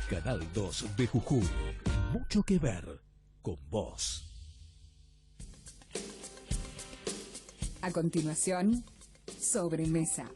Canal 2 de Jujuy. Mucho que ver con vos. A continuación, Sobremesa.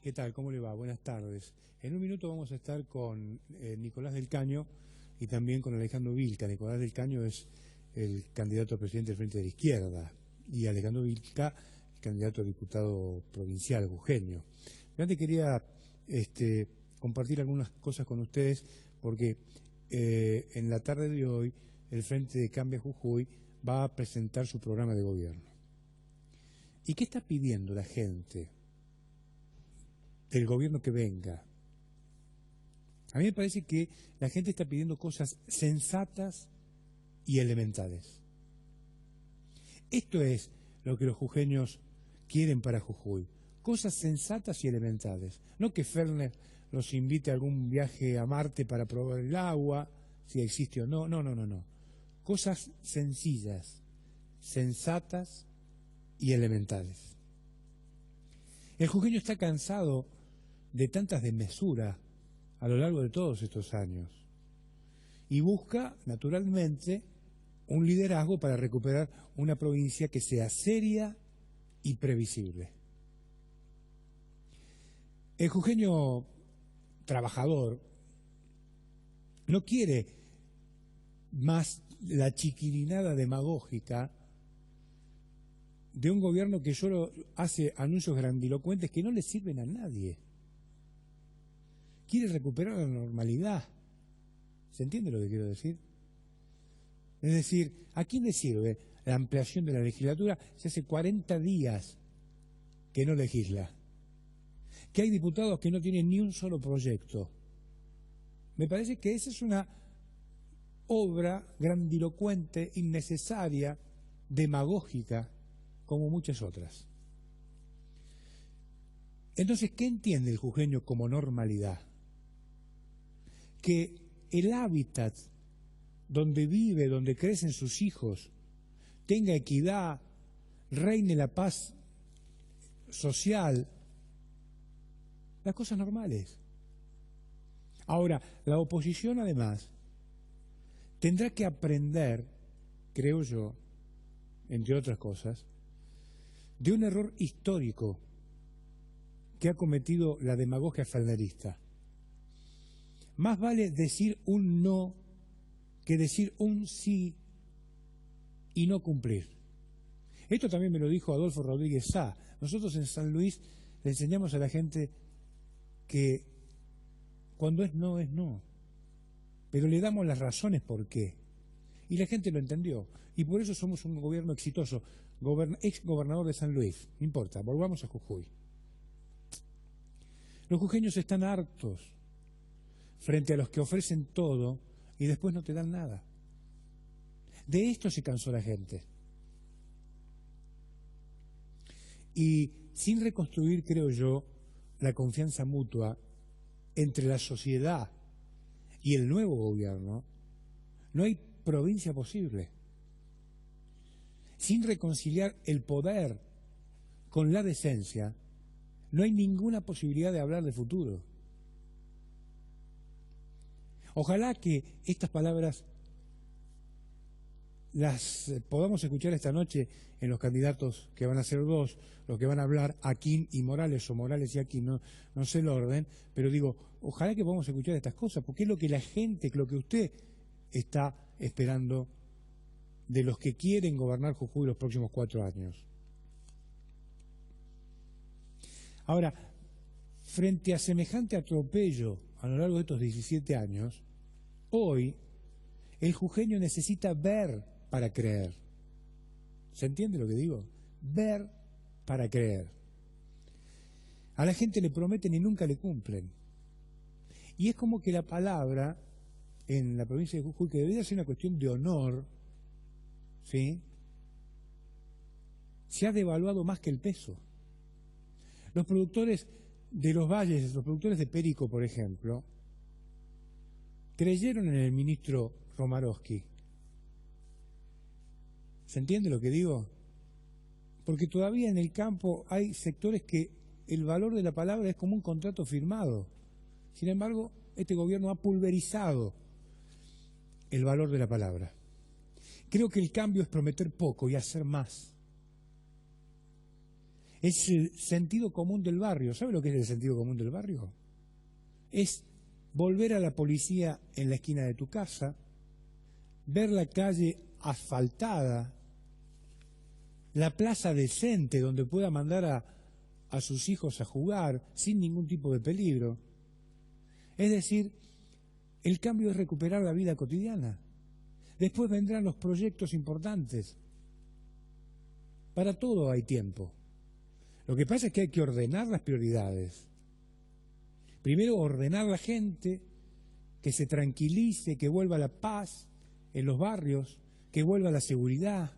¿Qué tal? ¿Cómo le va? Buenas tardes. En un minuto vamos a estar con Nicolás del Caño y también con Alejandro Vilca. Nicolás del Caño es el candidato a presidente del Frente de la Izquierda y Alejandro Vilca, el candidato a diputado provincial jujeño. Yo antes quería compartir algunas cosas con ustedes porque en la tarde de hoy el Frente de Cambio Jujuy va a presentar su programa de gobierno. ¿Y qué está pidiendo la gente del gobierno que venga? A mí me parece que la gente está pidiendo cosas sensatas y elementales. Esto es lo que los jujeños quieren para Jujuy, cosas sensatas y elementales. No que Ferner los invite a algún viaje a Marte para probar el agua, si existe o no, no. Cosas sencillas, sensatas y elementales. El jujeño está cansado de tantas desmesuras a lo largo de todos estos años y busca, naturalmente, un liderazgo para recuperar una provincia que sea seria y previsible. El jujeño trabajador no quiere más la chiquirinada demagógica de un gobierno que solo hace anuncios grandilocuentes que no le sirven a nadie. Quiere recuperar la normalidad. ¿Se entiende lo que quiero decir? Es decir, ¿a quién le sirve la ampliación de la legislatura si hace 40 días que no legisla? Que hay diputados que no tienen ni un solo proyecto. Me parece que esa es una obra grandilocuente, innecesaria, demagógica, como muchas otras. Entonces, ¿qué entiende el jujeño como normalidad? Que el hábitat donde vive, donde crecen sus hijos, tenga equidad, reine la paz social, las cosas normales. Ahora, la oposición además tendrá que aprender, creo yo, entre otras cosas, de un error histórico que ha cometido la demagogia fernerista. Más vale decir un no que decir un sí y no cumplir. Esto también me lo dijo Adolfo Rodríguez Sá. Nosotros en San Luis le enseñamos a la gente que cuando es no, pero le damos las razones por qué. Y la gente lo entendió. Y por eso somos un gobierno exitoso. Ex gobernador de San Luis, no importa, volvamos a Jujuy. Los jujeños están hartos frente a los que ofrecen todo y después no te dan nada. De esto se cansó la gente. Y sin reconstruir, creo yo, la confianza mutua entre la sociedad y el nuevo gobierno, no hay provincia posible. Sin reconciliar el poder con la decencia, no hay ninguna posibilidad de hablar de futuro. Ojalá que estas palabras las podamos escuchar esta noche en los candidatos que van a ser dos, los que van a hablar, Aquín y Morales, o Morales y Aquín, no sé el orden, pero digo, ojalá que podamos escuchar estas cosas, porque es lo que la gente, lo que usted está esperando de los que quieren gobernar Jujuy los próximos 4 años. Ahora, frente a semejante atropello a lo largo de estos 17 años, hoy el jujeño necesita ver para creer. ¿Se entiende lo que digo? Ver para creer. A la gente le prometen y nunca le cumplen. Y es como que la palabra en la provincia de Jujuy, que debería ser una cuestión de honor, ¿sí?, se ha devaluado más que el peso. Los productores de los valles, los productores de Perico, por ejemplo, creyeron en el ministro Romarovsky. ¿Se entiende lo que digo? Porque todavía en el campo hay sectores que el valor de la palabra es como un contrato firmado. Sin embargo, este gobierno ha pulverizado el valor de la palabra. Creo que el cambio es prometer poco y hacer más. Es el sentido común del barrio. ¿Sabe lo que es el sentido común del barrio? Es volver a la policía en la esquina de tu casa, ver la calle asfaltada, la plaza decente donde pueda mandar a sus hijos a jugar sin ningún tipo de peligro. Es decir, el cambio es recuperar la vida cotidiana. Después vendrán los proyectos importantes. Para todo hay tiempo. Lo que pasa es que hay que ordenar las prioridades. Primero ordenar la gente, que se tranquilice, que vuelva la paz en los barrios, que vuelva la seguridad,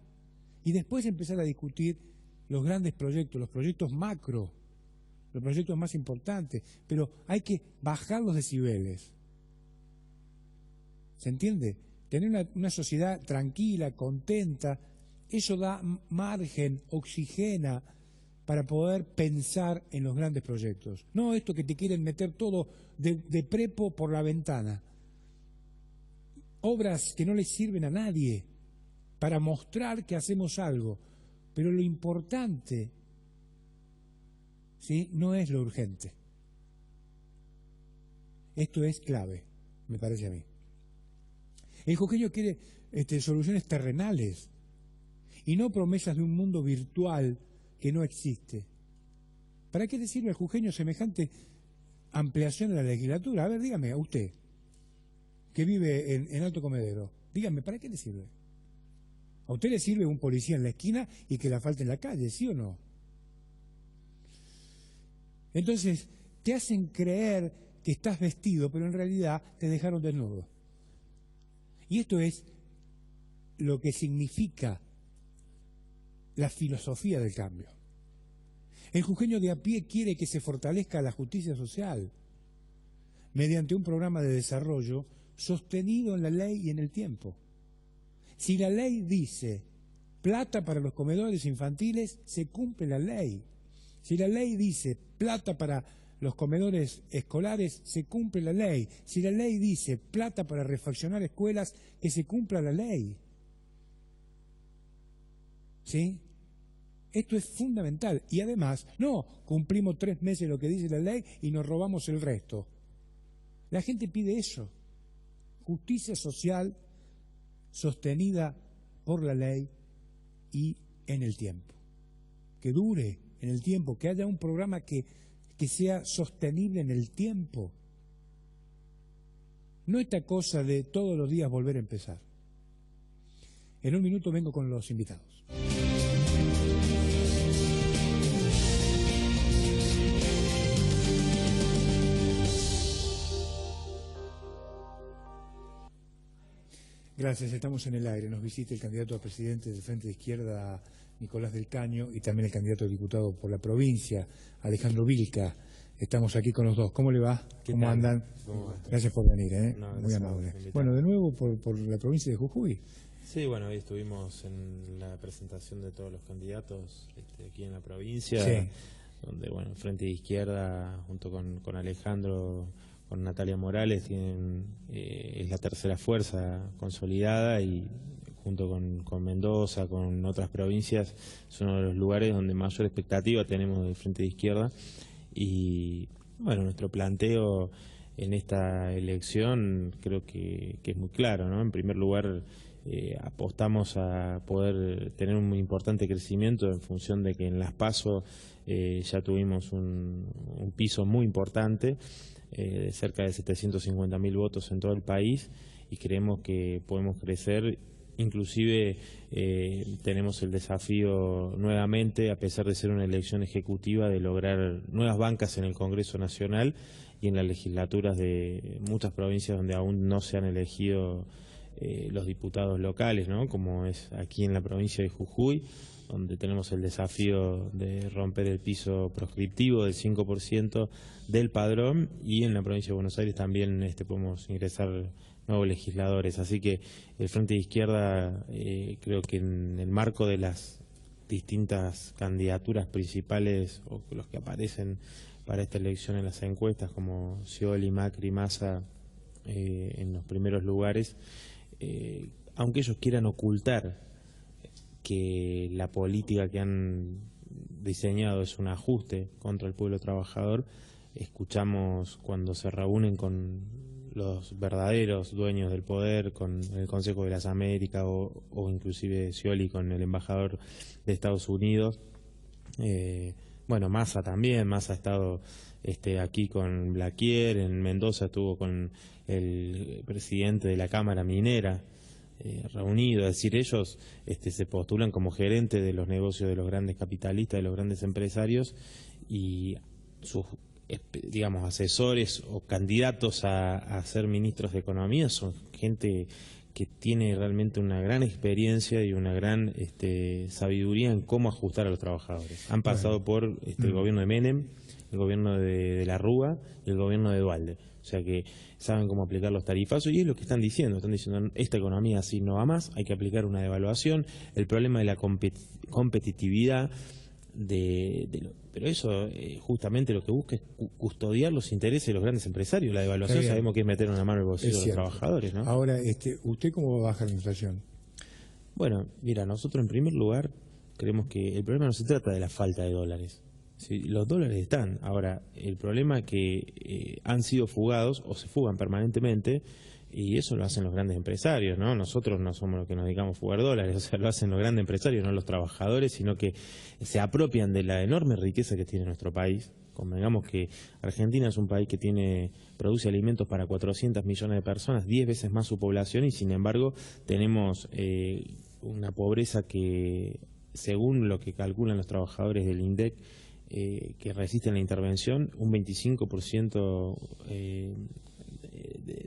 y después empezar a discutir los grandes proyectos, los proyectos macro, los proyectos más importantes, pero hay que bajar los decibeles. ¿Se entiende? Tener una sociedad tranquila, contenta, eso da margen, oxigena para poder pensar en los grandes proyectos. No esto que te quieren meter todo de prepo por la ventana. Obras que no les sirven a nadie para mostrar que hacemos algo. Pero lo importante, ¿sí?, no es lo urgente. Esto es clave, me parece a mí. El jujeño quiere soluciones terrenales y no promesas de un mundo virtual que no existe. ¿Para qué le sirve al jujeño semejante ampliación de la legislatura? A ver, dígame, a usted, que vive en Alto Comedero, dígame, ¿para qué le sirve? ¿A usted le sirve un policía en la esquina y que la falte en la calle, sí o no? Entonces, te hacen creer que estás vestido, pero en realidad te dejaron desnudo. Y esto es lo que significa la filosofía del cambio. El jujeño de a pie quiere que se fortalezca la justicia social mediante un programa de desarrollo sostenido en la ley y en el tiempo. Si la ley dice plata para los comedores infantiles, se cumple la ley. Si la ley dice plata para los comedores escolares, se cumple la ley. Si la ley dice plata para refaccionar escuelas, que se cumpla la ley. ¿Sí? Esto es fundamental. Y además, no cumplimos 3 meses lo que dice la ley y nos robamos el resto. La gente pide eso. Justicia social sostenida por la ley y en el tiempo. Que dure en el tiempo, que haya un programa que sea sostenible en el tiempo. No esta cosa de todos los días volver a empezar. En un minuto vengo con los invitados. Gracias, estamos en el aire. Nos visita el candidato a presidente del Frente de Izquierda, Nicolás del Caño, y también el candidato a diputado por la provincia, Alejandro Vilca. Estamos aquí con los dos. ¿Cómo le va? ¿Cómo andan? Gracias por venir, muy amable. Bueno, de nuevo por la provincia de Jujuy. Sí, bueno, hoy estuvimos en la presentación de todos los candidatos aquí en la provincia, sí, donde, bueno, el Frente de Izquierda, junto con Alejandro, con Natalia Morales, es la tercera fuerza consolidada, y junto con Mendoza, con otras provincias, es uno de los lugares donde mayor expectativa tenemos del Frente de Izquierda. Y bueno, nuestro planteo en esta elección creo que es muy claro, ¿no? En primer lugar, apostamos a poder tener un muy importante crecimiento en función de que en las PASO ya tuvimos un piso muy importante, de cerca de 750.000 votos en todo el país, y creemos que podemos crecer Inclusive tenemos el desafío nuevamente, a pesar de ser una elección ejecutiva, de lograr nuevas bancas en el Congreso Nacional y en las legislaturas de muchas provincias donde aún no se han elegido los diputados locales, ¿no? Como es aquí en la provincia de Jujuy, donde tenemos el desafío de romper el piso proscriptivo del 5% del padrón, y en la provincia de Buenos Aires también podemos ingresar nuevos legisladores. Así que el Frente de Izquierda, creo que en el marco de las distintas candidaturas principales o los que aparecen para esta elección en las encuestas, como Scioli, Macri, Massa, en los primeros lugares, aunque ellos quieran ocultar que la política que han diseñado es un ajuste contra el pueblo trabajador, escuchamos cuando se reúnen con los verdaderos dueños del poder, con el Consejo de las Américas o inclusive Scioli con el embajador de Estados Unidos. Bueno, Massa también, Massa ha estado aquí con Blaquier, en Mendoza estuvo con el presidente de la Cámara Minera, reunido. Es decir, ellos se postulan como gerentes de los negocios de los grandes capitalistas, de los grandes empresarios, y sus digamos asesores o candidatos a ser ministros de Economía son gente que tiene realmente una gran experiencia y una gran sabiduría en cómo ajustar a los trabajadores. Han pasado por el gobierno de Menem, el gobierno de la Rúa y el gobierno de Duhalde. O sea que saben cómo aplicar los tarifazos, y es lo que están diciendo esta economía así no va más, hay que aplicar una devaluación, el problema de la competitividad, pero eso justamente lo que busca es custodiar los intereses de los grandes empresarios. La devaluación sabemos que es meter una mano en el bolsillo de los trabajadores, ¿no? Ahora, ¿usted cómo va a bajar la inflación? Bueno, mira, nosotros en primer lugar creemos que el problema no se trata de la falta de dólares. Sí, los dólares están. Ahora, el problema es que han sido fugados o se fugan permanentemente, y eso lo hacen los grandes empresarios, ¿no? Nosotros no somos los que nos dedicamos a fugar dólares, o sea, lo hacen los grandes empresarios, no los trabajadores, sino que se apropian de la enorme riqueza que tiene nuestro país. Convengamos que Argentina es un país que produce alimentos para 400 millones de personas, 10 veces más su población, y sin embargo tenemos una pobreza que, según lo que calculan los trabajadores del INDEC, que resisten la intervención, un 25%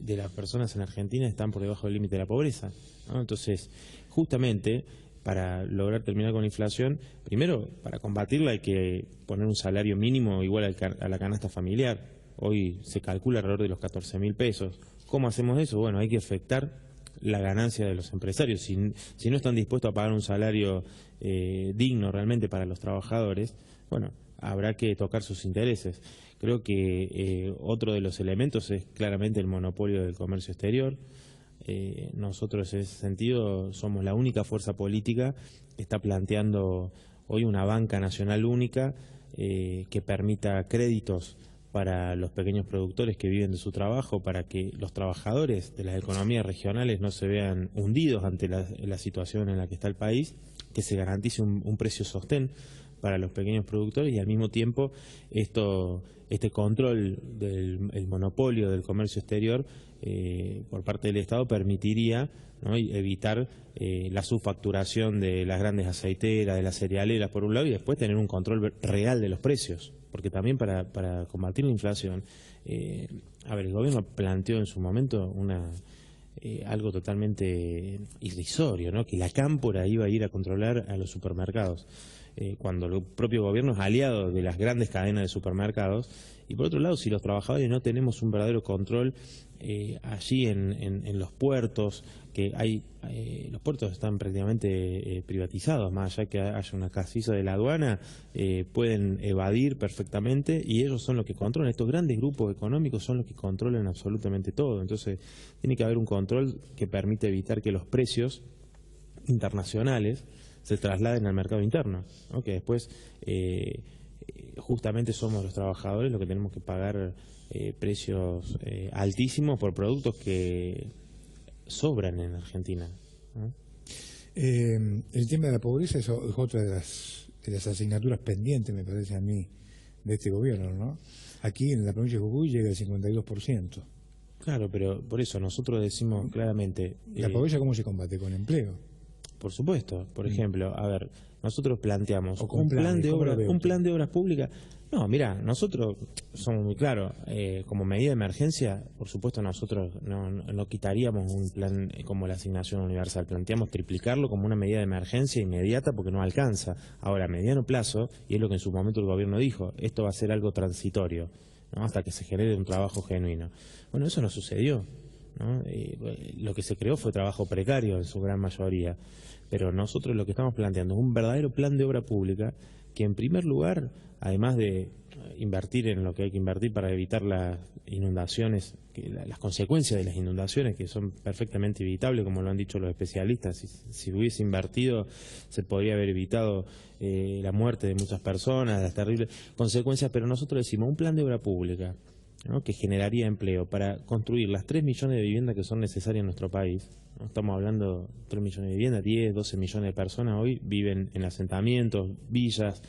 de las personas en Argentina están por debajo del límite de la pobreza, ¿no? Entonces, justamente, para lograr terminar con la inflación, primero, para combatirla hay que poner un salario mínimo igual a la canasta familiar. Hoy se calcula alrededor de los 14.000 pesos. ¿Cómo hacemos eso? Bueno, hay que afectar la ganancia de los empresarios. Si no están dispuestos a pagar un salario digno realmente para los trabajadores, bueno, habrá que tocar sus intereses. Creo que otro de los elementos es claramente el monopolio del comercio exterior. Nosotros en ese sentido somos la única fuerza política que está planteando hoy una banca nacional única que permita créditos para los pequeños productores que viven de su trabajo, para que los trabajadores de las economías regionales no se vean hundidos ante la situación en la que está el país, que se garantice un precio sostén para los pequeños productores, y al mismo tiempo este control del monopolio del comercio exterior por parte del Estado permitiría, ¿no?, evitar la subfacturación de las grandes aceiteras, de las cerealeras por un lado, y después tener un control real de los precios, porque también para combatir la inflación, el gobierno planteó en su momento algo totalmente irrisorio, ¿no?, que la cámpora iba a ir a controlar a los supermercados, cuando el propio gobierno es aliado de las grandes cadenas de supermercados. Y por otro lado, si los trabajadores no tenemos un verdadero control allí en los puertos, los puertos están prácticamente privatizados, más allá que haya una casilla de la aduana, pueden evadir perfectamente, y ellos son los que controlan. Estos grandes grupos económicos son los que controlan absolutamente todo. Entonces tiene que haber un control que permite evitar que los precios internacionales se trasladen al mercado interno, ¿no?, que después justamente somos los trabajadores los que tenemos que pagar precios altísimos por productos que sobran en Argentina, ¿no? El tema de la pobreza es otra de las asignaturas pendientes, me parece a mí, de este gobierno, ¿no? Aquí en la provincia de Jujuy llega al 52%. Claro, pero por eso nosotros decimos claramente... ¿La pobreza cómo se combate? ¿Con empleo? Por supuesto. Por ejemplo, a ver, nosotros planteamos un plan de obras públicas. No, mira, nosotros somos muy claros. Como medida de emergencia, por supuesto, nosotros no quitaríamos un plan como la asignación universal. Planteamos triplicarlo como una medida de emergencia inmediata porque no alcanza. Ahora, a mediano plazo, y es lo que en su momento el gobierno dijo, esto va a ser algo transitorio, ¿no? Hasta que se genere un trabajo genuino. Bueno, eso no sucedió, ¿no? Lo que se creó fue trabajo precario en su gran mayoría. Pero nosotros lo que estamos planteando es un verdadero plan de obra pública que, en primer lugar, además de invertir en lo que hay que invertir para evitar las inundaciones, las consecuencias de las inundaciones, que son perfectamente evitables, como lo han dicho los especialistas, si hubiese invertido se podría haber evitado la muerte de muchas personas, las terribles consecuencias, pero nosotros decimos un plan de obra pública, ¿no?, que generaría empleo para construir las 3 millones de viviendas que son necesarias en nuestro país. ¿No? Estamos hablando de 3 millones de viviendas, 10, 12 millones de personas hoy viven en asentamientos, villas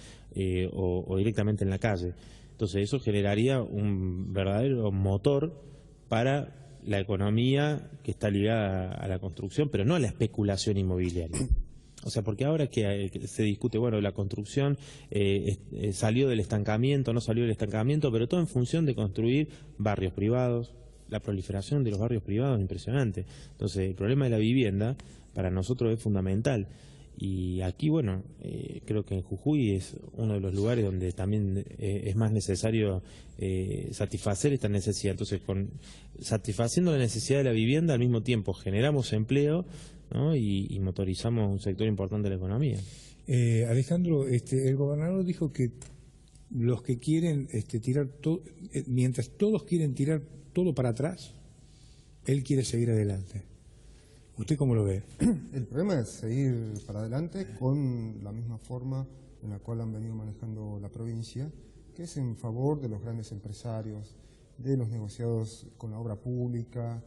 o directamente en la calle. Entonces eso generaría un verdadero motor para la economía que está ligada a la construcción, pero no a la especulación inmobiliaria. O sea, porque ahora que se discute, bueno, la construcción salió del estancamiento, no salió del estancamiento, pero todo en función de construir barrios privados. La proliferación de los barrios privados es impresionante. Entonces, el problema de la vivienda para nosotros es fundamental. Y aquí, bueno, creo que en Jujuy es uno de los lugares donde también es más necesario satisfacer esta necesidad. Entonces, satisfaciendo la necesidad de la vivienda, al mismo tiempo generamos empleo, ¿no? y motorizamos un sector importante de la economía. Alejandro, el gobernador dijo que los que quieren tirar todo, mientras todos quieren tirar todo para atrás, él quiere seguir adelante. ¿Usted cómo lo ve? El problema es seguir para adelante con la misma forma en la cual han venido manejando la provincia, que es en favor de los grandes empresarios, de los negociados con la obra pública,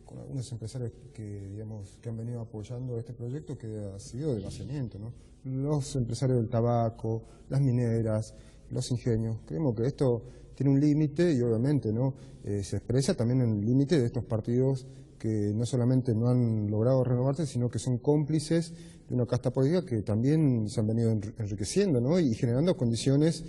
con algunos empresarios que han venido apoyando este proyecto que ha sido de vaciamiento, ¿no? Los empresarios del tabaco, las mineras, los ingenios. Creemos que esto tiene un límite y obviamente no se expresa también en el límite de estos partidos que no solamente no han logrado renovarse, sino que son cómplices de una casta política que también se han venido enriqueciendo, ¿no? Y generando condiciones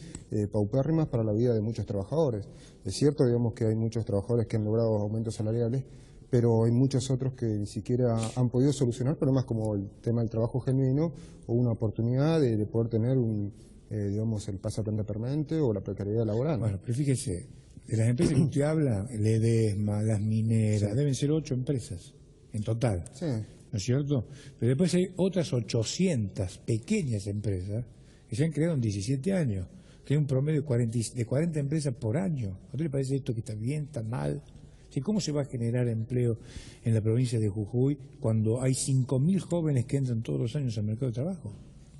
paupérrimas para la vida de muchos trabajadores. Es cierto, que hay muchos trabajadores que han logrado aumentos salariales, pero hay muchos otros que ni siquiera han podido solucionar problemas como el tema del trabajo genuino o una oportunidad de poder tener el pase a planta permanente o la precariedad laboral. Bueno, pero fíjese, de las empresas que usted habla, Ledesma, las mineras, sí, deben ser 8 empresas en total, sí, ¿no es cierto? Pero después hay otras 800 pequeñas empresas que se han creado en 17 años, que hay un promedio de 40 empresas por año. ¿A usted le parece esto que está bien, está mal? ¿Sí? ¿Cómo se va a generar empleo en la provincia de Jujuy cuando hay 5.000 jóvenes que entran todos los años al mercado de trabajo?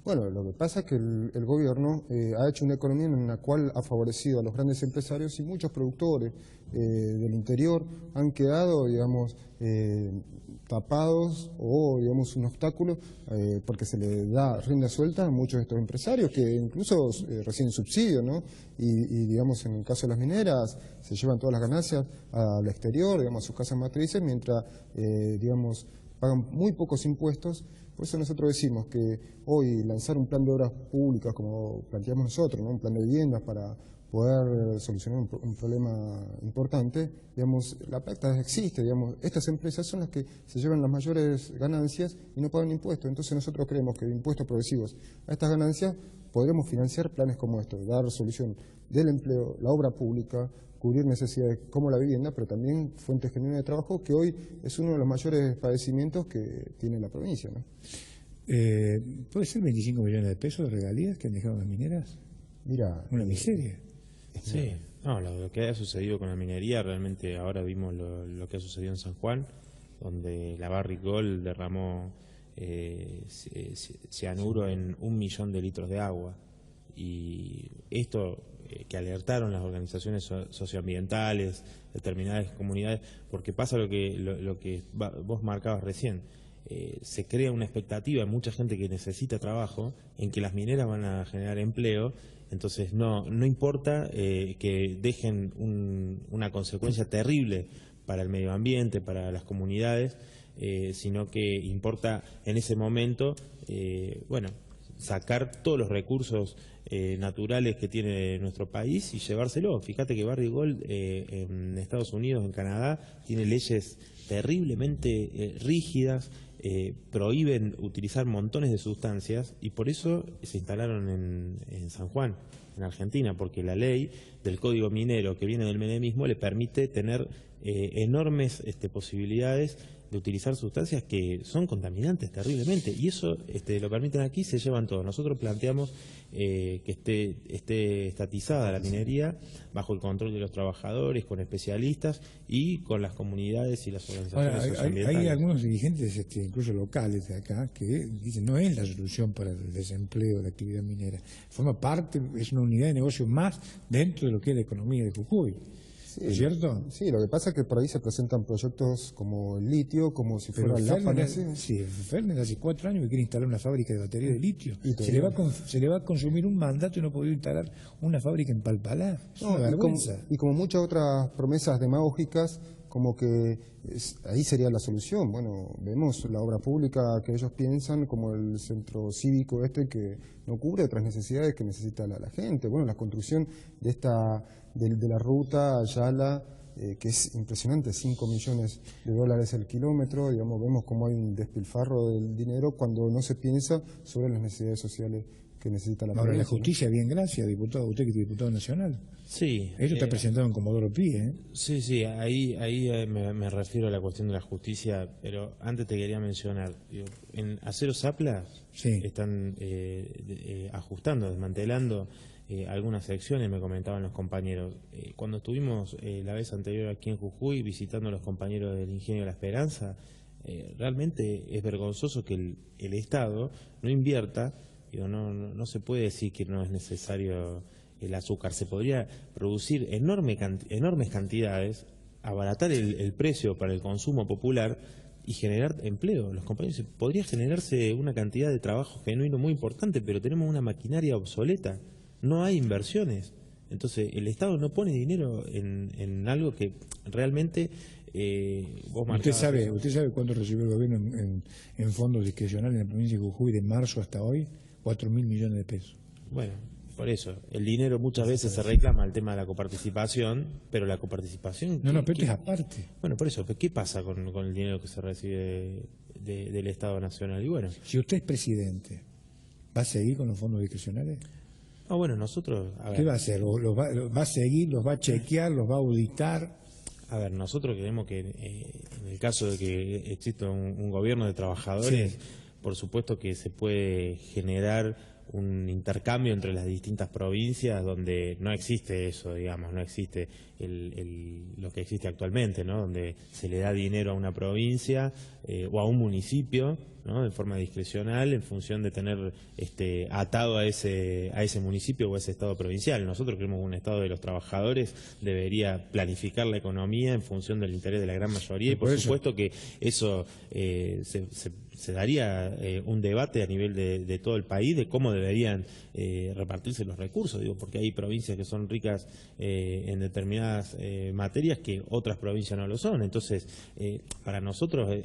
Bueno, lo que pasa es que el gobierno ha hecho una economía en la cual ha favorecido a los grandes empresarios y muchos productores del interior han quedado, tapados o, un obstáculo porque se le da rienda suelta a muchos de estos empresarios que incluso reciben subsidio, ¿no? Y en el caso de las mineras se llevan todas las ganancias al exterior, a sus casas matrices, mientras, pagan muy pocos impuestos. Por eso nosotros decimos que hoy lanzar un plan de obras públicas, como planteamos nosotros, ¿no? Un plan de viviendas para poder solucionar un problema importante, la plata existe, estas empresas son las que se llevan las mayores ganancias y no pagan impuestos. Entonces nosotros creemos que de impuestos progresivos a estas ganancias podremos financiar planes como estos, dar solución del empleo, la obra pública, cubrir necesidades como la vivienda, pero también fuentes genuinas de trabajo, que hoy es uno de los mayores padecimientos que tiene la provincia, ¿no? ¿Puede ser 25 millones de pesos de regalías que han dejado las mineras? Mira, una miseria. Sí, no, lo que ha sucedido con la minería, realmente ahora vimos lo que ha sucedido en San Juan, donde la Barrick Gold derramó cianuro en 1 millón de litros de agua. Y esto que alertaron las organizaciones socioambientales, determinadas comunidades, porque pasa lo que vos marcabas recién. Se crea una expectativa en mucha gente que necesita trabajo en que las mineras van a generar empleo. Entonces no importa que dejen una consecuencia terrible para el medio ambiente, para las comunidades, sino que importa en ese momento, bueno, sacar todos los recursos naturales que tiene nuestro país y llevárselo. Fíjate que Barrick Gold en Estados Unidos, en Canadá, tiene leyes terriblemente rígidas, prohíben utilizar montones de sustancias y por eso se instalaron en San Juan, en Argentina, porque la ley del Código Minero que viene del menemismo le permite tener enormes posibilidades de utilizar sustancias que son contaminantes terriblemente, y eso lo permiten aquí, se llevan todo. Nosotros planteamos que esté estatizada la minería bajo el control de los trabajadores, con especialistas y con las comunidades y las organizaciones Ahora, socioambientales. hay algunos dirigentes, incluso locales de acá, que dicen no es la solución para el desempleo de la actividad minera. Forma parte, es una unidad de negocio más dentro de lo que es la economía de Jujuy. Sí, ¿Es cierto? Sí, lo que pasa es que por ahí se presentan proyectos como el litio, como si fuera la panacea. Sí, Fernández hace 4 años que quiere instalar una fábrica de batería de litio. Y Se le va a consumir un mandato y no ha podido instalar una fábrica en Palpalá. Es una vergüenza. Y como muchas otras promesas demagógicas, como que ahí sería la solución. Bueno, vemos la obra pública que ellos piensan, como el centro cívico que no cubre otras necesidades que necesita la gente. Bueno, la construcción de la ruta Ayala, que es impresionante, 5 millones de dólares el kilómetro, digamos, vemos cómo hay un despilfarro del dinero cuando no se piensa sobre las necesidades sociales que necesita la provincia. Ahora, la justicia, bien, gracias, diputado, usted que es diputado nacional. Sí. Esto está presentado en Comodoro Pi, ¿eh? Sí, ahí me refiero a la cuestión de la justicia, pero antes te quería mencionar, en Acero Zapla están ajustando, desmantelando algunas secciones, me comentaban los compañeros. Cuando estuvimos la vez anterior aquí en Jujuy visitando a los compañeros del Ingenio de la Esperanza, realmente es vergonzoso que el Estado no invierta. No se puede decir que no es necesario el azúcar. Se podría producir enormes cantidades, abaratar el precio para el consumo popular y generar empleo. Los compañeros, podría generarse una cantidad de trabajo genuino muy importante, pero tenemos una maquinaria obsoleta. No hay inversiones. Entonces, el Estado no pone dinero en algo que realmente ¿Usted sabe cuánto recibió el gobierno en fondos discrecionales en la provincia de Jujuy de marzo hasta hoy? 4.000 millones de pesos. Bueno, por eso, el dinero muchas veces se reclama el tema de la coparticipación, pero la coparticipación... No, pero es aparte. Bueno, por eso, ¿qué pasa con el dinero que se recibe del Estado Nacional? Y bueno, si usted es presidente, ¿va a seguir con los fondos discrecionales? Bueno, nosotros... ¿Qué va a hacer? ¿Va a seguir, los va a chequear, los va a auditar? A ver, nosotros creemos que en el caso de que exista un gobierno de trabajadores... Por supuesto que se puede generar un intercambio entre las distintas provincias donde no existe eso, digamos, no existe lo que existe actualmente, ¿no? Donde se le da dinero a una provincia o a un municipio, ¿no? De forma discrecional en función de tener atado a ese municipio o a ese estado provincial. Nosotros creemos que un estado de los trabajadores debería planificar la economía en función del interés de la gran mayoría y por supuesto que eso se daría un debate a nivel de todo el país de cómo deberían repartirse los recursos, digo, porque hay provincias que son ricas en determinadas materias que otras provincias no lo son. Entonces, para nosotros,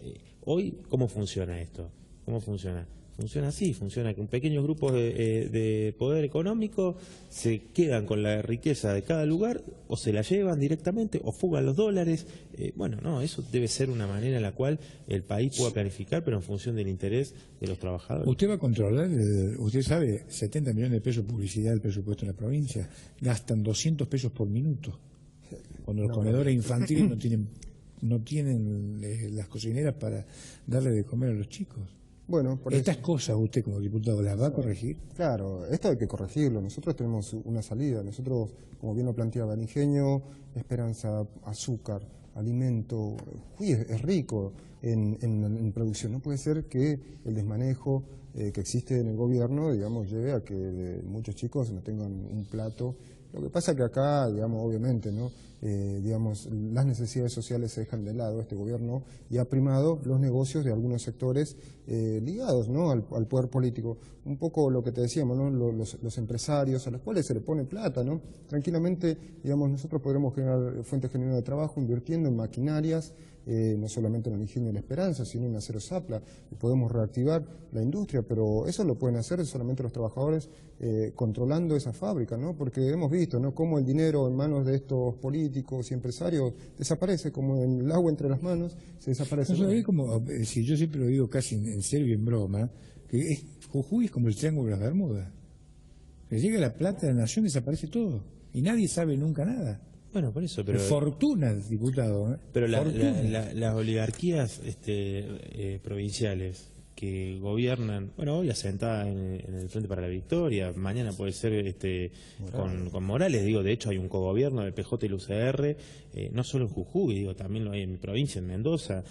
hoy, ¿cómo funciona esto? ¿Cómo funciona? Funciona así, funciona que un pequeño grupo de poder económico se quedan con la riqueza de cada lugar, o se la llevan directamente, o fugan los dólares. Eso debe ser una manera en la cual el país pueda planificar, pero en función del interés de los trabajadores. ¿Usted va a controlar, usted sabe, 70 millones de pesos de publicidad del presupuesto en la provincia? Gastan 200 pesos por minuto. Cuando los comedores infantiles no tienen las cocineras para darle de comer a los chicos. Bueno, estas cosas usted como diputado las va a corregir. Claro, esto hay que corregirlo. Nosotros tenemos una salida. Nosotros, como bien lo planteaba el Ingenio, esperanza, azúcar, alimento. Jujuy es rico en producción. No puede ser que el desmanejo que existe en el gobierno, digamos, lleve a que muchos chicos no tengan un plato Lo que pasa que acá, digamos, obviamente, ¿no? Digamos, las necesidades sociales se dejan de lado, este gobierno, y ha primado los negocios de algunos sectores ligados, ¿no? al poder político. Un poco lo que te decíamos, ¿no? Los empresarios a los cuales se le pone plata, ¿no? Tranquilamente, digamos, nosotros podremos generar fuentes genuinas de trabajo invirtiendo en maquinarias, no solamente en el Ingenio de la Esperanza, sino en Acero Zapla, y podemos reactivar la industria, pero eso lo pueden hacer solamente los trabajadores controlando esa fábrica, ¿no? Porque hemos visto, ¿no?, cómo el dinero en manos de estos políticos y empresarios desaparece, como el agua entre las manos, se desaparece. No, es como, si yo siempre lo digo casi en serio y en broma, que Jujuy es como el Triángulo de las Bermudas. Que llega la plata de la nación, desaparece todo, y nadie sabe nunca nada. Bueno, por eso, pero... Fortunas, diputado. Pero las oligarquías provinciales que gobiernan, bueno, hoy asentada en el Frente para la Victoria, mañana puede ser con Morales, digo, de hecho hay un cogobierno del PJ y el UCR, no solo en Jujuy, digo, también lo hay en mi provincia, en Mendoza,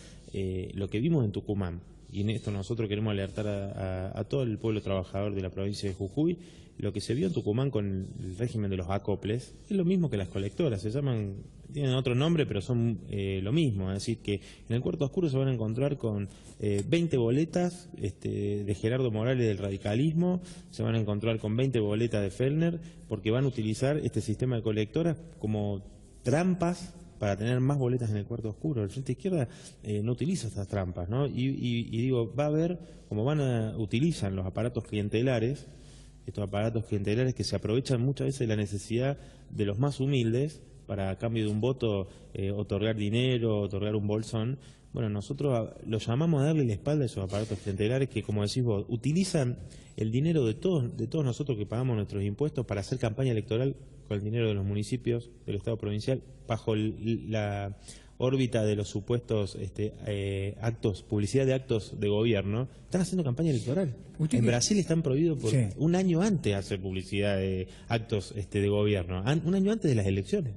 lo que vimos en Tucumán, y en esto nosotros queremos alertar a todo el pueblo trabajador de la provincia de Jujuy. Lo que se vio en Tucumán con el régimen de los acoples es lo mismo que las colectoras, tienen otro nombre, pero son lo mismo. Es decir, que en el cuarto oscuro se van a encontrar con 20 boletas de Gerardo Morales del radicalismo, se van a encontrar con 20 boletas de Fellner, porque van a utilizar este sistema de colectoras como trampas para tener más boletas en el cuarto oscuro. El Frente Izquierda no utiliza estas trampas, ¿no? Y digo, va a ver cómo utilizan los aparatos clientelares, estos aparatos clientelares que se aprovechan muchas veces de la necesidad de los más humildes para, a cambio de un voto, otorgar dinero, otorgar un bolsón. Bueno, nosotros lo llamamos a darle la espalda a esos aparatos clientelares que, como decís vos, utilizan el dinero de todos nosotros que pagamos nuestros impuestos para hacer campaña electoral con el dinero de los municipios, del Estado provincial, bajo la órbita de los supuestos actos, publicidad de actos de gobierno. Están haciendo campaña electoral. En Brasil están prohibidos por un año antes hacer publicidad de actos de gobierno, un año antes de las elecciones.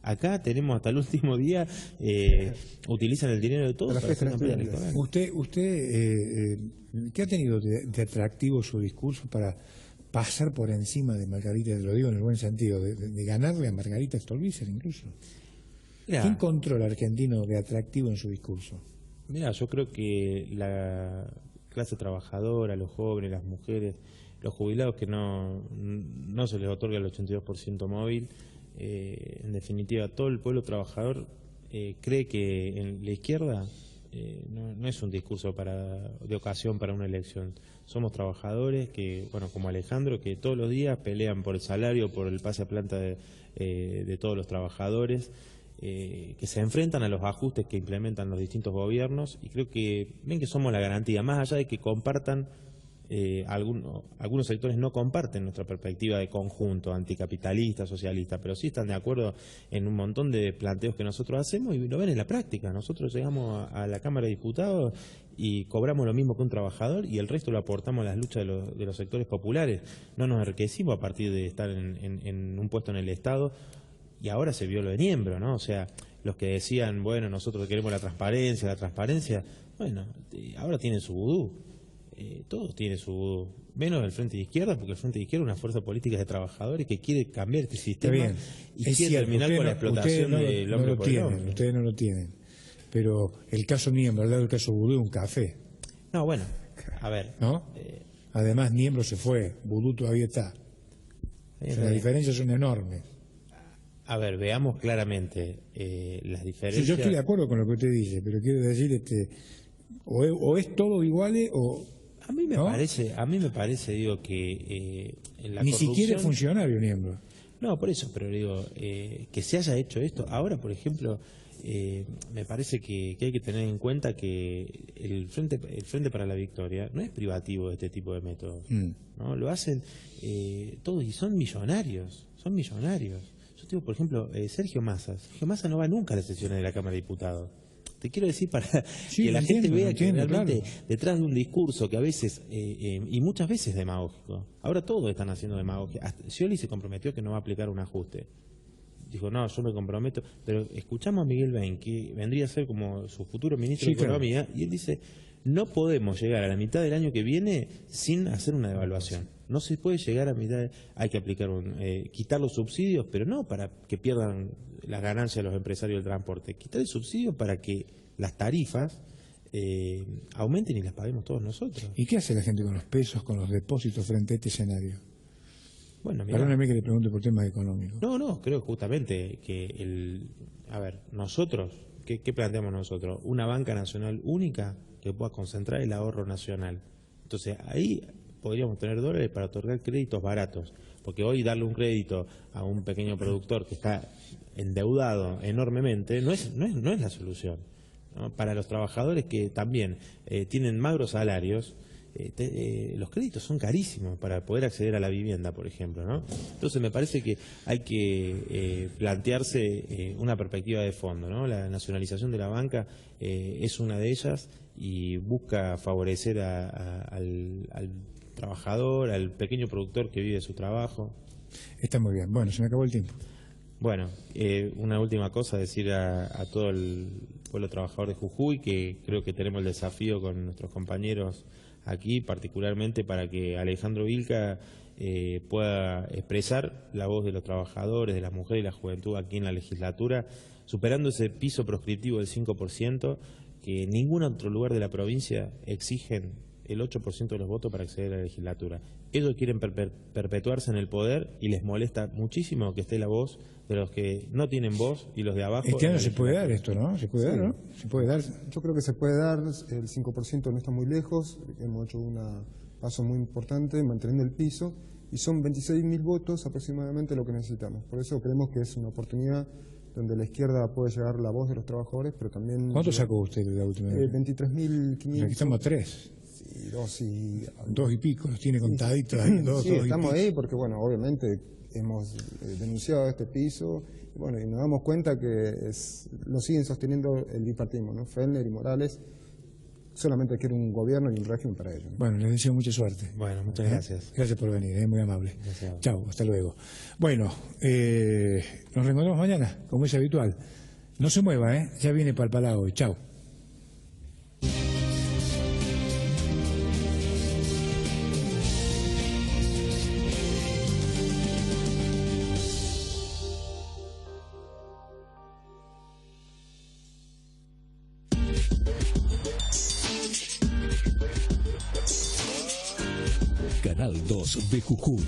Acá tenemos hasta el último día, utilizan el dinero de todos para hacer campaña electoral. ¿Usted qué ha tenido de atractivo su discurso para pasar por encima de Margarita, te lo digo en el buen sentido, de ganarle a Margarita Stolbizer incluso? ¿Qué encontró el argentino de atractivo en su discurso? Mira, yo creo que la clase trabajadora, los jóvenes, las mujeres, los jubilados que no se les otorga el 82% móvil, en definitiva todo el pueblo trabajador cree que en la izquierda no es un discurso de ocasión para una elección. Somos trabajadores que, bueno, como Alejandro, que todos los días pelean por el salario, por el pase a planta de todos los trabajadores, que se enfrentan a los ajustes que implementan los distintos gobiernos, y creo que ven que somos la garantía, más allá de que compartan, algunos sectores no comparten nuestra perspectiva de conjunto anticapitalista, socialista, pero sí están de acuerdo en un montón de planteos que nosotros hacemos y lo ven en la práctica. Nosotros llegamos a la Cámara de Diputados y cobramos lo mismo que un trabajador, y el resto lo aportamos a las luchas de los sectores populares. No nos enriquecimos a partir de estar en un puesto en el Estado. Y ahora se vio lo de Niembro, ¿no? O sea, los que decían, bueno, nosotros queremos la transparencia, bueno, ahora tienen su vudú. Todos tienen su vudú, menos el Frente de Izquierda, porque el Frente de Izquierda es una fuerza política de trabajadores que quiere cambiar este sistema y quiere terminar con la explotación del hombre por el hombre. Ustedes no lo tienen, pero el caso Niembro, al lado del caso Vudú, es un café. No, bueno, a ver. ¿No? Además, Niembro se fue, Vudú todavía está. O sea, las diferencias son enormes. A ver, veamos claramente las diferencias. Sí, yo estoy de acuerdo con lo que usted dice, pero quiero decir, o es todo igual o... A mí me parece, digo, que en la Ni corrupción... siquiera es funcionario Niembro. No, por eso, pero digo, que se haya hecho esto. Ahora, por ejemplo, me parece que hay que tener en cuenta que el Frente para la Victoria no es privativo de este tipo de métodos. ¿No? Lo hacen todos y son millonarios. Yo digo, por ejemplo, Sergio Massa no va nunca a las sesiones de la Cámara de Diputados. Te quiero decir para que la gente vea que realmente detrás de un discurso que a veces, y muchas veces demagógico, ahora todos están haciendo demagogia. Scioli se comprometió que no va a aplicar un ajuste. Dijo, no, yo me comprometo, pero escuchamos a Miguel Bain, que vendría a ser como su futuro ministro de Economía, y él dice, no podemos llegar a la mitad del año que viene sin hacer una devaluación. No se puede llegar a mitad, hay que aplicar quitar los subsidios, pero no para que pierdan las ganancias los empresarios del transporte, quitar el subsidio para que las tarifas aumenten y las paguemos todos nosotros. ¿Y qué hace la gente con los pesos, con los depósitos frente a este escenario? Bueno, mirá, perdóneme que le pregunte por temas económicos. No, creo justamente que nosotros, ¿qué planteamos nosotros? Una banca nacional única que pueda concentrar el ahorro nacional. Entonces ahí podríamos tener dólares para otorgar créditos baratos, porque hoy darle un crédito a un pequeño productor que está endeudado enormemente no es la solución, ¿no? Para los trabajadores que también tienen magros salarios, los créditos son carísimos para poder acceder a la vivienda, por ejemplo, ¿no? Entonces me parece que hay que plantearse una perspectiva de fondo, ¿no? La nacionalización de la banca es una de ellas y busca favorecer al trabajador, al pequeño productor que vive de su trabajo. Está muy bien. Bueno, se me acabó el tiempo. Bueno, una última cosa, decir a todo el pueblo trabajador de Jujuy que creo que tenemos el desafío con nuestros compañeros aquí, particularmente para que Alejandro Vilca pueda expresar la voz de los trabajadores, de las mujeres y la juventud aquí en la legislatura, superando ese piso proscriptivo del 5%, que en ningún otro lugar de la provincia exigen el 8% de los votos para acceder a la legislatura. Ellos quieren perpetuarse en el poder y les molesta muchísimo que esté la voz de los que no tienen voz y los de abajo. Este año se puede dar esto, ¿no? Se puede dar, ¿no? Se puede dar. Yo creo que se puede dar, el 5% no está muy lejos, hemos hecho un paso muy importante manteniendo el piso y son 26.000 votos aproximadamente lo que necesitamos. Por eso creemos que es una oportunidad donde la izquierda puede llegar la voz de los trabajadores, pero también... ¿Cuánto sacó usted de la última vez? 23.500. Aquí estamos a 3. Sí, 2 y pico, los tiene contaditos. Sí, estamos ahí porque, bueno, obviamente hemos denunciado este piso y, bueno, y nos damos cuenta que lo siguen sosteniendo el bipartismo, ¿no? Fellner y Morales solamente quieren un gobierno y un régimen para ellos, ¿no? Bueno, les deseo mucha suerte. Bueno, muchas gracias. Gracias por venir, muy amable. Gracias. Chao, hasta luego. Bueno, nos reencontramos mañana, como es habitual. No se mueva, ya viene Palpalá hoy. Chao. Canal 2 de Jujuy.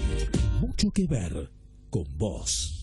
Mucho que ver con vos.